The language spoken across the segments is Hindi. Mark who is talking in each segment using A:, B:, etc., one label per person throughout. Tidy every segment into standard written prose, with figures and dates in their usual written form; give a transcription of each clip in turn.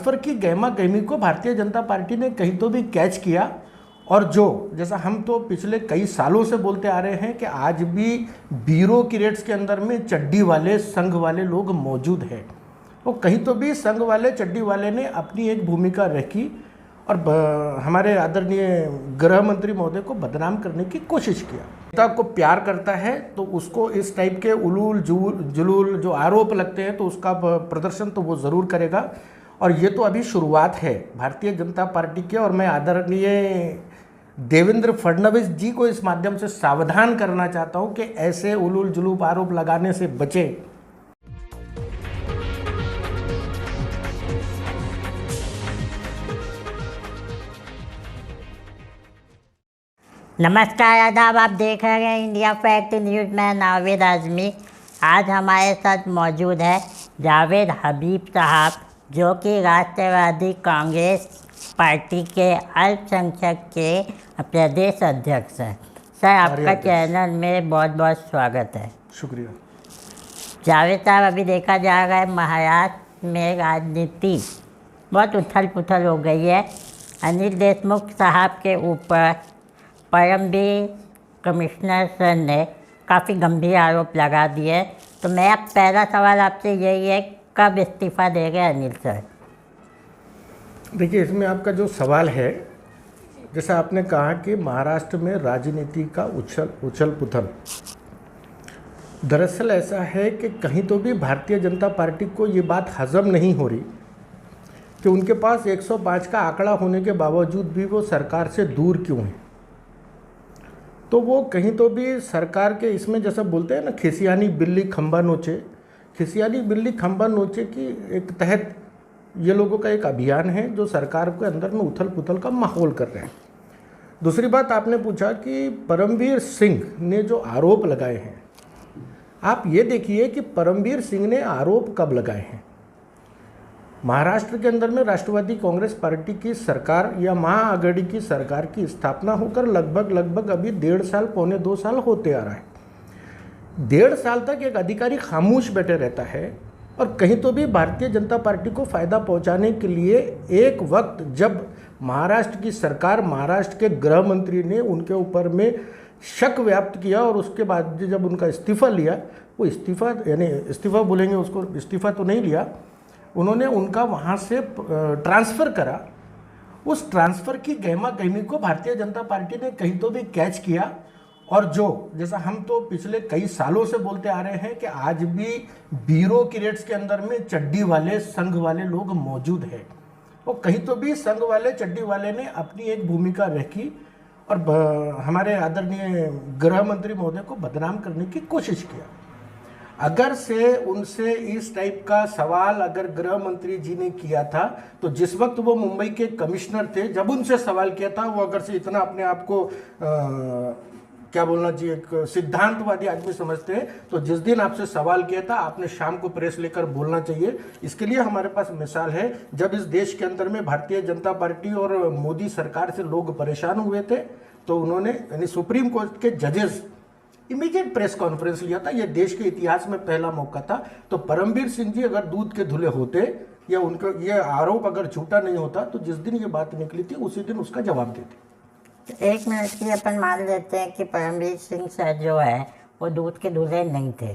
A: ट्रांसफ़र की गहमा गहमी को भारतीय जनता पार्टी ने कहीं तो भी कैच किया। और जो जैसा हम तो पिछले कई सालों से बोलते आ रहे हैं कि आज भी ब्यूरोक्रेट्स के अंदर में चड्डी वाले संघ वाले लोग मौजूद हैं, वो कहीं तो भी संघ वाले चड्डी वाले ने अपनी एक भूमिका रखी और हमारे आदरणीय गृह मंत्री महोदय को बदनाम करने की कोशिश किया। नेता को प्यार करता है तो उसको इस टाइप के उलूल जुलूल जो आरोप लगते हैं तो उसका प्रदर्शन तो वो ज़रूर करेगा। और ये तो अभी शुरुआत है भारतीय जनता पार्टी के, और मैं आदरणीय देवेंद्र फडणवीस जी को इस माध्यम से सावधान करना चाहता हूँ कि ऐसे उलूल जुलूल आरोप लगाने से बचें।
B: नमस्कार, आदाब। आप देख रहे हैं इंडिया फैक्ट न्यूज़ में नावेद आज़मी। आज हमारे साथ मौजूद है जावेद हबीब साहब, जो कि राष्ट्रवादी कांग्रेस पार्टी के अल्पसंख्यक के प्रदेश अध्यक्ष हैं। सर, आपका चैनल में बहुत बहुत स्वागत है।
A: शुक्रिया।
B: जावेद साहब, अभी देखा जा रहा है महाराष्ट्र में राजनीति बहुत उथल पुथल हो गई है। अनिल देशमुख साहब के ऊपर परमवीर कमिश्नर सर ने काफ़ी गंभीर आरोप लगा दिए। तो मेरा पहला सवाल आपसे यही है, कब इस्तीफ़ा देंगे अनिल सर?
A: देखिए, इसमें आपका जो सवाल है, जैसा आपने कहा कि महाराष्ट्र में राजनीति का उछल पुथल, दरअसल ऐसा है कि कहीं तो भी भारतीय जनता पार्टी को ये बात हजम नहीं हो रही कि उनके पास 105 का आंकड़ा होने के बावजूद भी वो सरकार से दूर क्यों है। तो वो कहीं तो भी सरकार के इसमें जैसा बोलते हैं ना, खिसियानी बिल्ली खंबा नोचे, खिसियानी बिल्ली खंबा नोचे की एक तहत ये लोगों का एक अभियान है जो सरकार के अंदर में उथल पुथल का माहौल कर रहे हैं। दूसरी बात आपने पूछा कि परमवीर सिंह ने जो आरोप लगाए हैं, आप ये देखिए कि परमवीर सिंह ने आरोप कब लगाए हैं। महाराष्ट्र के अंदर में राष्ट्रवादी कांग्रेस पार्टी की सरकार या महाआघाड़ी की सरकार की स्थापना होकर लगभग अभी 1.5 साल पौने 2 साल होते आ रहा है। 1.5 साल तक एक अधिकारी खामोश बैठे रहता है और कहीं तो भी भारतीय जनता पार्टी को फ़ायदा पहुंचाने के लिए एक वक्त जब महाराष्ट्र की सरकार, महाराष्ट्र के गृह मंत्री ने उनके ऊपर में शक व्याप्त किया और उसके बाद जब उनका इस्तीफ़ा लिया, वो इस्तीफ़ा यानी इस्तीफ़ा बोलेंगे उसको, इस्तीफ़ा तो नहीं लिया उन्होंने, उनका वहाँ से ट्रांसफ़र करा। उस ट्रांसफ़र की गहमा गहमी को भारतीय जनता पार्टी ने कहीं तो भी कैच किया। और जो जैसा हम तो पिछले कई सालों से बोलते आ रहे हैं कि आज भी ब्यूरोक्रेट्स के अंदर में चड्डी वाले संघ वाले लोग मौजूद हैं, वो कहीं तो भी संघ वाले चड्डी वाले ने अपनी एक भूमिका रखी और हमारे आदरणीय गृह मंत्री महोदय को बदनाम करने की कोशिश किया। अगर से उनसे इस टाइप का सवाल अगर गृह मंत्री जी ने किया था, तो जिस वक्त वो मुंबई के कमिश्नर थे, जब उनसे सवाल किया था, वो अगर से इतना अपने आप को क्या बोलना चाहिए, एक सिद्धांतवादी आदमी समझते हैं, तो जिस दिन आपसे सवाल किया था आपने शाम को प्रेस लेकर बोलना चाहिए। इसके लिए हमारे पास मिसाल है, जब इस देश के अंदर में भारतीय जनता पार्टी और मोदी सरकार से लोग परेशान हुए थे तो उन्होंने यानी सुप्रीम कोर्ट के जजेस इमीडिएट प्रेस कॉन्फ्रेंस लिया था। यह देश के इतिहास में पहला मौका था। तो परमवीर सिंह जी अगर दूध के धुले होते या उनका ये आरोप अगर झूठा नहीं होता तो जिस दिन ये बात निकली थी उसी दिन उसका जवाब देते।
B: एक मिनट की अपन मान लेते हैं कि परमवीर सिंह सर जो है वो दूध के धुले नहीं थे,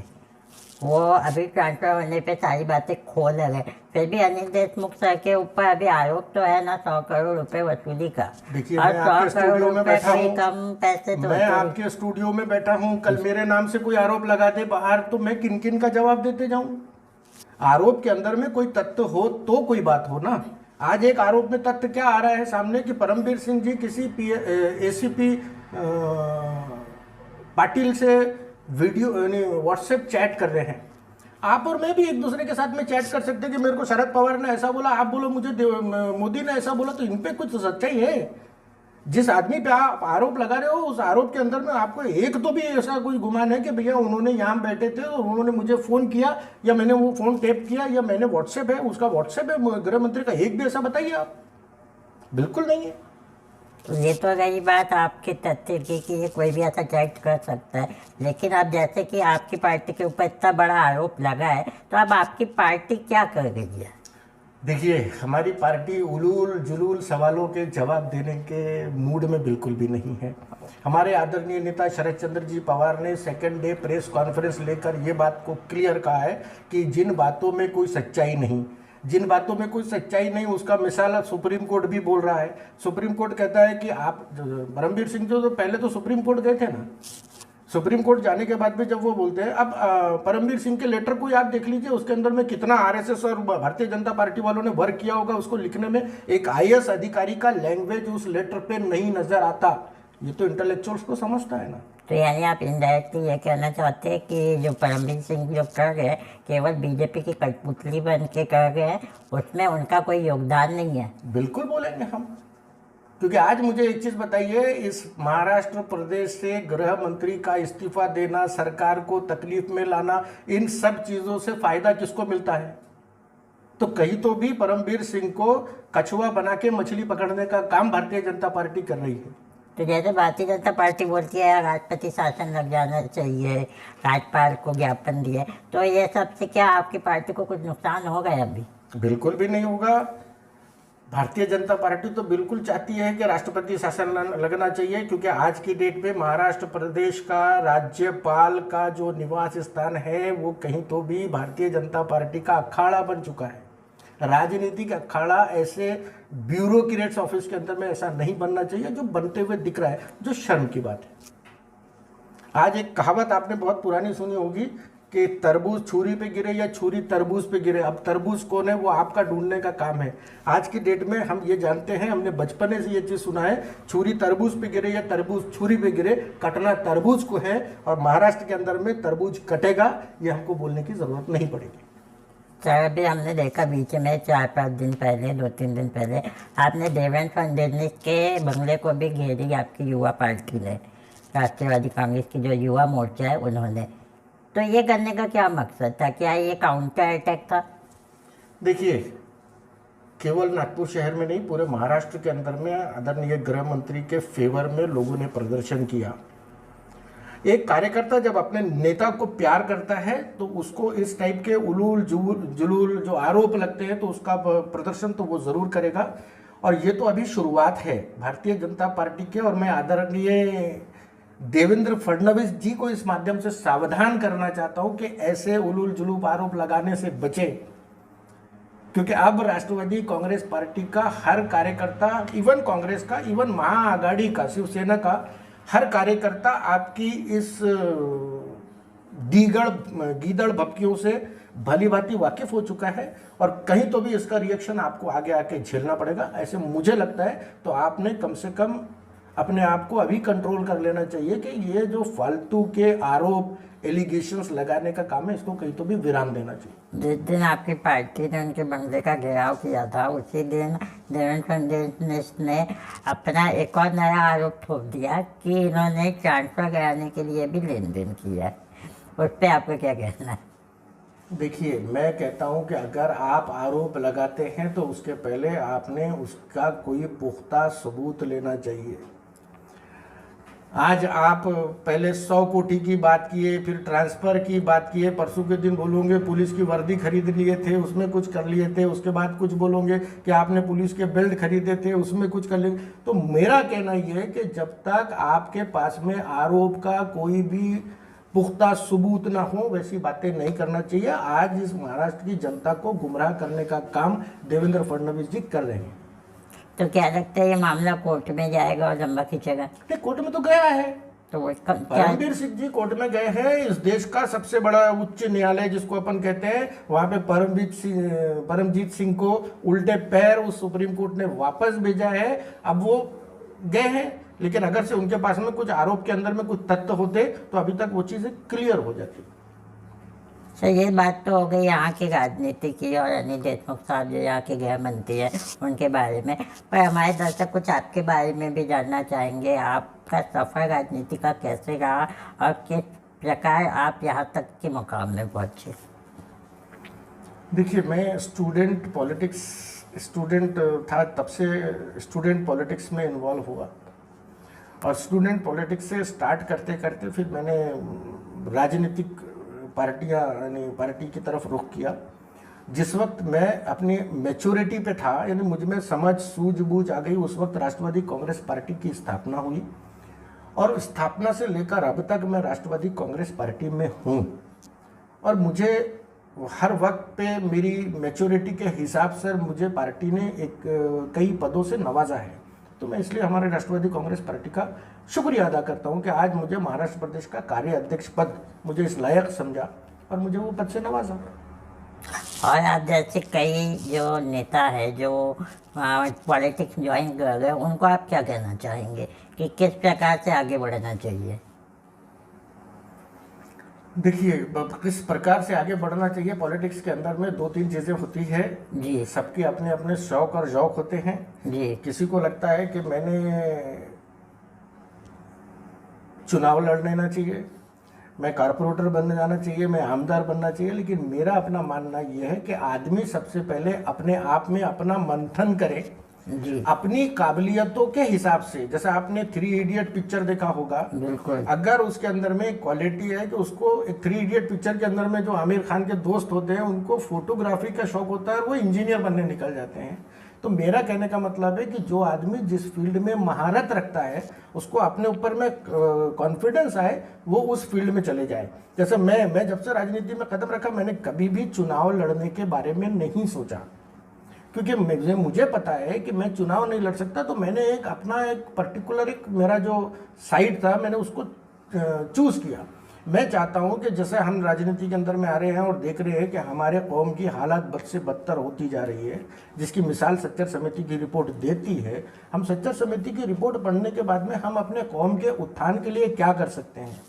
B: वो अभी ट्रांसफर होने पे सारी बातें खोल रहे, फिर भी अनिल देशमुख सर के ऊपर अभी आरोप तो है ना 100 करोड़ रुपए वसूली का।
A: देखिए,
B: और
A: मैं आपके
B: 100 करोड़
A: स्टूडियो में बैठा हूँ,
B: कम पैसे तो
A: मैं आपके स्टूडियो में बैठा हूँ, कल मेरे नाम से कोई आरोप लगा दे बाहर तो मैं किन किन का जवाब देते जाऊँ। आरोप के अंदर में कोई तथ्य हो तो कोई बात हो ना। आज एक आरोप में तथ्य क्या आ रहा है सामने कि परमवीर सिंह जी किसी एसीपी पाटिल से वीडियो यानी व्हाट्सएप चैट कर रहे हैं। आप और मैं भी एक दूसरे के साथ में चैट कर सकते हैं कि मेरे को शरद पवार ने ऐसा बोला, आप बोलो मुझे मोदी ने ऐसा बोला, तो इन पे कुछ सच्चाई है। जिस आदमी पे आप आरोप लगा रहे हो उस आरोप के अंदर में आपको एक तो भी ऐसा कोई गुमान है कि भैया उन्होंने यहाँ बैठे थे और उन्होंने मुझे फ़ोन किया या मैंने वो फ़ोन टैप किया या मैंने व्हाट्सएप है उसका व्हाट्सएप है गृह मंत्री का, एक भी ऐसा बताइए आप। बिल्कुल नहीं है।
B: तो ये तो रही बात आपके तथ्य की कि ये कोई भी ऐसा चैट कर सकता है, लेकिन अब जैसे कि आपकी पार्टी के ऊपर इतना बड़ा आरोप लगा है तो अब आपकी पार्टी क्या कर रही है?
A: देखिए, हमारी पार्टी उलूल जुलूल सवालों के जवाब देने के मूड में बिल्कुल भी नहीं है। हमारे आदरणीय नेता शरद चंद्र जी पवार ने सेकेंड डे प्रेस कॉन्फ्रेंस लेकर ये बात को क्लियर कहा है कि जिन बातों में कोई सच्चाई नहीं, जिन बातों में कोई सच्चाई नहीं, उसका मिसाल सुप्रीम कोर्ट भी बोल रहा है। सुप्रीम कोर्ट कहता है कि आप, परमबीर सिंह तो पहले तो सुप्रीम कोर्ट गए थे ना, सुप्रीम कोर्ट जाने के बाद भी जब वो बोलते हैं, अब परमबीर सिंह के लेटर को आप देख लीजिए, उसके अंदर में कितना आरएसएस और भारतीय जनता पार्टी वालों ने वर्क किया होगा उसको लिखने में। एक आईएएस अधिकारी का लैंग्वेज उस लेटर पे नहीं नजर आता। ये तो इंटेलेक्चुअल्स को समझता है ना।
B: तो यानी आप इनडायरेक्टली ये कहना चाहते हैं कि जो परमबीर सिंह जो कर रहे हैं केवल बीजेपी की कठपुतली बन के कर रहे हैं, उसमें उनका कोई योगदान नहीं है?
A: बिल्कुल बोलेंगे हम, क्योंकि आज मुझे एक चीज बताइए, इस महाराष्ट्र प्रदेश से गृह मंत्री का इस्तीफा देना, सरकार को तकलीफ में लाना, इन सब चीजों से फायदा किसको मिलता है? तो कहीं तो भी परमबीर सिंह को कछुआ बना के मछली पकड़ने का काम भारतीय जनता पार्टी कर रही है।
B: तो जैसे भारतीय जनता पार्टी बोलती है राष्ट्रपति शासन लग जाना चाहिए, राज्यपाल को ज्ञापन दिए, तो ये सब से क्या आपकी पार्टी को कुछ नुकसान हो गया अभी?
A: बिल्कुल भी नहीं होगा। भारतीय जनता पार्टी तो बिल्कुल चाहती है कि राष्ट्रपति शासन लगना चाहिए, क्योंकि आज की डेट में महाराष्ट्र प्रदेश का राज्यपाल का जो निवास स्थान है वो कहीं तो भी भारतीय जनता पार्टी का अखाड़ा बन चुका है। राजनीतिक अखाड़ा ऐसे ब्यूरोक्रेट्स ऑफिस के अंदर में ऐसा नहीं बनना चाहिए जो बनते हुए दिख रहा है, जो शर्म की बात है। आज एक कहावत आपने बहुत पुरानी सुनी होगी कि तरबूज छुरी पे गिरे या छुरी तरबूज पे गिरे। अब तरबूज कौन है वो आपका ढूंढने का काम है। आज की डेट में हम ये जानते हैं, हमने बचपने से ये चीज़ सुना है, छुरी तरबूज पे गिरे या तरबूज छुरी पे गिरे, कटना तरबूज को है। और महाराष्ट्र के अंदर में तरबूज कटेगा, ये हमको बोलने की जरूरत नहीं पड़ेगी।
B: सर अभी हमने देखा बीच में 4-5 दिन पहले, 2-3 दिन पहले आपने देवेंद्र फडणवीस के बंगले को भी घेरी आपकी युवा पार्टी ने, राष्ट्रवादी कांग्रेस की जो युवा मोर्चा है उन्होंने। तो ये करने का क्या मकसद था? क्या ये काउंटर अटैक था?
A: देखिए, केवल नागपुर शहर में नहीं, पूरे महाराष्ट्र के अंदर में आदरणीय गृह मंत्री के फेवर में लोगों ने प्रदर्शन किया। एक कार्यकर्ता जब अपने नेता को प्यार करता है तो उसको इस टाइप के उलूल जुलूल जो आरोप लगते हैं तो उसका प्रदर्शन तो वो जरूर करेगा। और ये तो अभी शुरुआत है भारतीय जनता पार्टी के। और मैं आदरणीय देवेंद्र फडणवीस जी को इस माध्यम से सावधान करना चाहता हूं कि ऐसे उलूल जुलूल आरोप लगाने से बचें, क्योंकि अब राष्ट्रवादी कांग्रेस पार्टी का हर कार्यकर्ता, इवन कांग्रेस का, इवन महाआघाड़ी का, शिवसेना का हर कार्यकर्ता आपकी इस गीदड़ भपकियों से भली भांति वाकिफ हो चुका है। और कहीं तो भी इसका रिएक्शन आपको आगे आके झेलना पड़ेगा, ऐसे मुझे लगता है। तो आपने कम से कम अपने आप को अभी कंट्रोल कर लेना चाहिए कि ये जो फालतू के आरोप, एलिगेशंस लगाने का काम है, इसको कहीं तो भी विराम देना चाहिए।
B: जिस दिन आपकी पार्टी ने उनके बंगले का घेराव किया था, उसी दिन देवेंद्र फडणवीस ने अपना एक और नया आरोप ठोक दिया कि इन्होंने ट्रांसफर कराने के लिए भी लेन देन किया है। उस पर आपको क्या कहना है?
A: देखिए, मैं कहता हूं कि अगर आप आरोप लगाते हैं तो उसके पहले आपने उसका कोई पुख्ता सबूत लेना चाहिए। आज आप पहले 100 कोटी की बात किए, फिर ट्रांसफ़र की बात किए, परसों के दिन बोलोगे पुलिस की वर्दी खरीद लिए थे, उसमें कुछ कर लिए थे, उसके बाद कुछ बोलोगे कि आपने पुलिस के बेल्ट खरीदे थे, उसमें कुछ कर लिए। तो मेरा कहना यह है कि जब तक आपके पास में आरोप का कोई भी पुख्ता सबूत ना हो, वैसी बातें नहीं करना चाहिए। आज इस महाराष्ट्र की जनता को गुमराह करने का काम देवेंद्र फडणवीस जी कर रहे हैं।
B: तो क्या लगता है ये मामला कोर्ट में जाएगा और लंबा खींचेगा?
A: कोर्ट में तो गया है,
B: तो
A: परमबीर सिंह जी कोर्ट में गए हैं। इस देश का सबसे बड़ा उच्च न्यायालय जिसको अपन कहते हैं, वहां पे परमजीत सिंह को उल्टे पैर उस सुप्रीम कोर्ट ने वापस भेजा है। अब वो गए हैं, लेकिन अगर से उनके पास में कुछ आरोप के अंदर में कुछ तथ्य होते तो अभी तक वो चीजें क्लियर हो जाती।
B: सर ये बात तो हो गई यहाँ की राजनीति की और अनिल देशमुख साहब जो यहाँ के गृह मंत्री हैं उनके बारे में, पर हमारे दर्शक कुछ आपके बारे में भी जानना चाहेंगे। आपका सफ़र राजनीति का कैसे रहा और किस प्रकार आप यहाँ तक के मुकाम में पहुँचे?
A: देखिए, मैं स्टूडेंट था, तब से स्टूडेंट पॉलिटिक्स में इन्वॉल्व हुआ। और स्टूडेंट पॉलिटिक्स से स्टार्ट करते करते फिर मैंने राजनीतिक पार्टी की तरफ रुख किया। जिस वक्त मैं अपनी मैच्योरिटी पे था, यानी मुझ में समझ सूझबूझ आ गई, उस वक्त राष्ट्रवादी कांग्रेस पार्टी की स्थापना हुई और स्थापना से लेकर अब तक मैं राष्ट्रवादी कांग्रेस पार्टी में हूँ और मुझे हर वक्त पे मेरी मैच्योरिटी के हिसाब से मुझे पार्टी ने कई पदों से नवाजा है। तो मैं इसलिए हमारे राष्ट्रवादी कांग्रेस पार्टी का शुक्रिया अदा करता हूँ कि आज मुझे महाराष्ट्र प्रदेश का कार्य अध्यक्ष पद मुझे इस लायक समझा और मुझे वो पद से नवाजा।
B: और आप जैसे कई जो नेता है जो पॉलिटिक्स ज्वाइन कर गए, उनको आप क्या कहना चाहेंगे कि किस प्रकार से आगे बढ़ना चाहिए?
A: देखिए, किस प्रकार से आगे बढ़ना चाहिए, पॉलिटिक्स के अंदर में 2-3 चीज़ें होती है
B: जी।
A: सबके अपने अपने शौक और शौक होते हैं
B: जी।
A: किसी को लगता है कि मैंने चुनाव लड़ लेना चाहिए, मैं कारपोरेटर बनने जाना चाहिए, मैं आमदार बनना चाहिए, लेकिन मेरा अपना मानना यह है कि आदमी सबसे पहले अपने आप में अपना मंथन करे
B: जी।
A: अपनी काबिलियतों के हिसाब से। जैसे आपने 3 इडियट पिक्चर देखा होगा,
B: बिल्कुल।
A: अगर उसके अंदर में क्वालिटी है कि उसको एक 3 इडियट पिक्चर के अंदर में जो आमिर खान के दोस्त होते हैं उनको फोटोग्राफी का शौक होता है और वो इंजीनियर बनने निकल जाते हैं। तो मेरा कहने का मतलब है कि जो आदमी जिस फील्ड में महारत रखता है, उसको अपने ऊपर में कॉन्फिडेंस आए, वो उस फील्ड में चले जाए। जैसे मैं जब से राजनीति में कदम रखा, मैंने कभी भी चुनाव लड़ने के बारे में नहीं सोचा, क्योंकि मुझे पता है कि मैं चुनाव नहीं लड़ सकता। तो मैंने अपना एक पर्टिकुलर मेरा जो साइड था, मैंने उसको चूज किया। मैं चाहता हूं कि जैसे हम राजनीति के अंदर में आ रहे हैं और देख रहे हैं कि हमारे कौम की हालात बद से बदतर होती जा रही है, जिसकी मिसाल सच्चर समिति की रिपोर्ट देती है। हम सच्चर समिति की रिपोर्ट पढ़ने के बाद में हम अपने कौम के उत्थान के लिए क्या कर सकते हैं,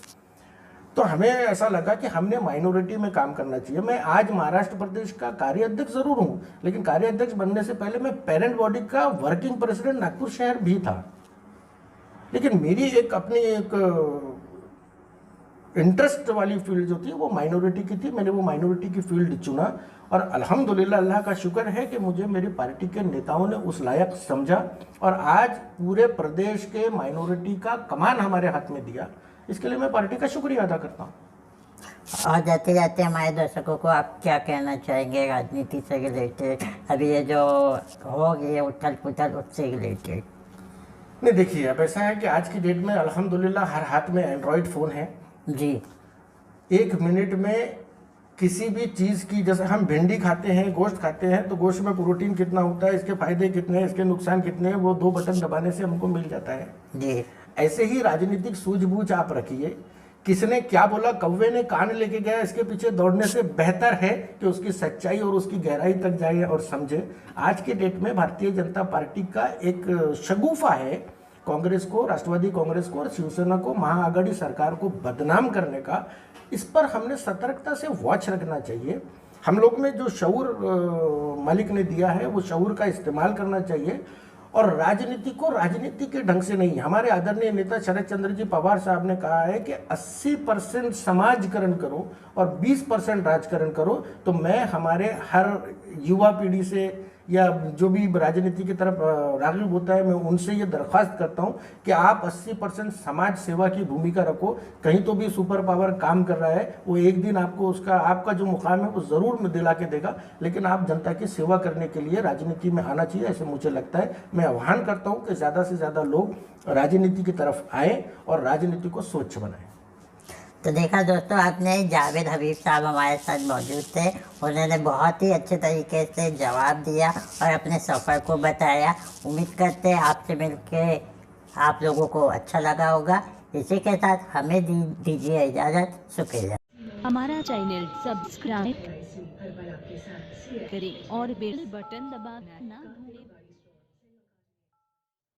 A: तो हमें ऐसा लगा कि हमने माइनॉरिटी में काम करना चाहिए। मैं आज महाराष्ट्र प्रदेश का कार्य अध्यक्ष जरूर हूं, लेकिन कार्य अध्यक्ष बनने से पहले मैं पेरेंट बॉडी का वर्किंग प्रेसिडेंट नागपुर शहर भी था। लेकिन मेरी एक अपनी इंटरेस्ट वाली फील्ड जो थी वो माइनॉरिटी की थी। मैंने वो माइनॉरिटी की फील्ड चुना और अल्हम्दुलिल्लाह अल्लाह का शुक्र है कि मुझे मेरी पार्टी के नेताओं ने उस लायक समझा और आज पूरे प्रदेश के माइनॉरिटी का कमान हमारे हाथ में दिया। इसके लिए मैं पार्टी का शुक्रिया अदा करता हूँ।
B: और जाते जाते हमारे दर्शकों को आप क्या कहना चाहेंगे राजनीति से रिलेटेड, अभी ये जो हो गई है उथल पुथल, उससे रिलेटेड?
A: नहीं, देखिए, अब ऐसा है कि आज की डेट में अल्हम्दुलिल्लाह हर हाथ में एंड्रॉयड फ़ोन है
B: जी।
A: 1 मिनट में किसी भी चीज़ की, जैसे हम भिंडी खाते हैं, गोश्त खाते हैं, तो गोश्त में प्रोटीन कितना होता है, इसके फायदे कितने हैं, इसके नुकसान कितने हैं, वो 2 बटन दबाने से हमको मिल जाता है
B: जी।
A: ऐसे ही राजनीतिक सूझबूझ आप रखिए। किसने क्या बोला, कौवे ने कान लेके गया, इसके पीछे दौड़ने से बेहतर है कि उसकी सच्चाई और उसकी गहराई तक जाए और समझे। आज के डेट में भारतीय जनता पार्टी का एक शगुफा है कांग्रेस को, राष्ट्रवादी कांग्रेस को और शिवसेना को, महाआघाड़ी सरकार को बदनाम करने का। इस पर हमने सतर्कता से वॉच रखना चाहिए। हम लोग में जो शऊर मालिक ने दिया है, वो शऊर का इस्तेमाल करना चाहिए और राजनीति को राजनीति के ढंग से नहीं। हमारे आदरणीय नेता शरद चंद्र जी पवार साहब ने कहा है कि 80% समाजकरण करो और 20% राजकरण करो। तो मैं हमारे हर युवा पीढ़ी से या जो भी राजनीति की तरफ राग़िब होता है, मैं उनसे ये दरख्वास्त करता हूँ कि आप 80% समाज सेवा की भूमिका रखो। कहीं तो भी सुपर पावर काम कर रहा है, वो एक दिन आपको उसका आपका जो मुकाम है वो ज़रूर दिला के देगा, लेकिन आप जनता की सेवा करने के लिए राजनीति में आना चाहिए, ऐसे मुझे लगता है। मैं आह्वान करता हूँ कि ज़्यादा से ज़्यादा लोग राजनीति की तरफ आएँ और राजनीति को स्वच्छ बनाएं।
B: तो देखा दोस्तों, आपने जावेद हबीब साहब हमारे साथ मौजूद थे। उन्होंने बहुत ही अच्छे तरीके से जवाब दिया और अपने सफ़र को बताया। उम्मीद करते हैं आपसे मिलके आप लोगों को अच्छा लगा होगा। इसी के साथ हमें दीजिए इजाज़त। शुक्रिया।
C: हमारा चैनल सब्सक्राइब करें और बेल बटन दबाना ना भूलें।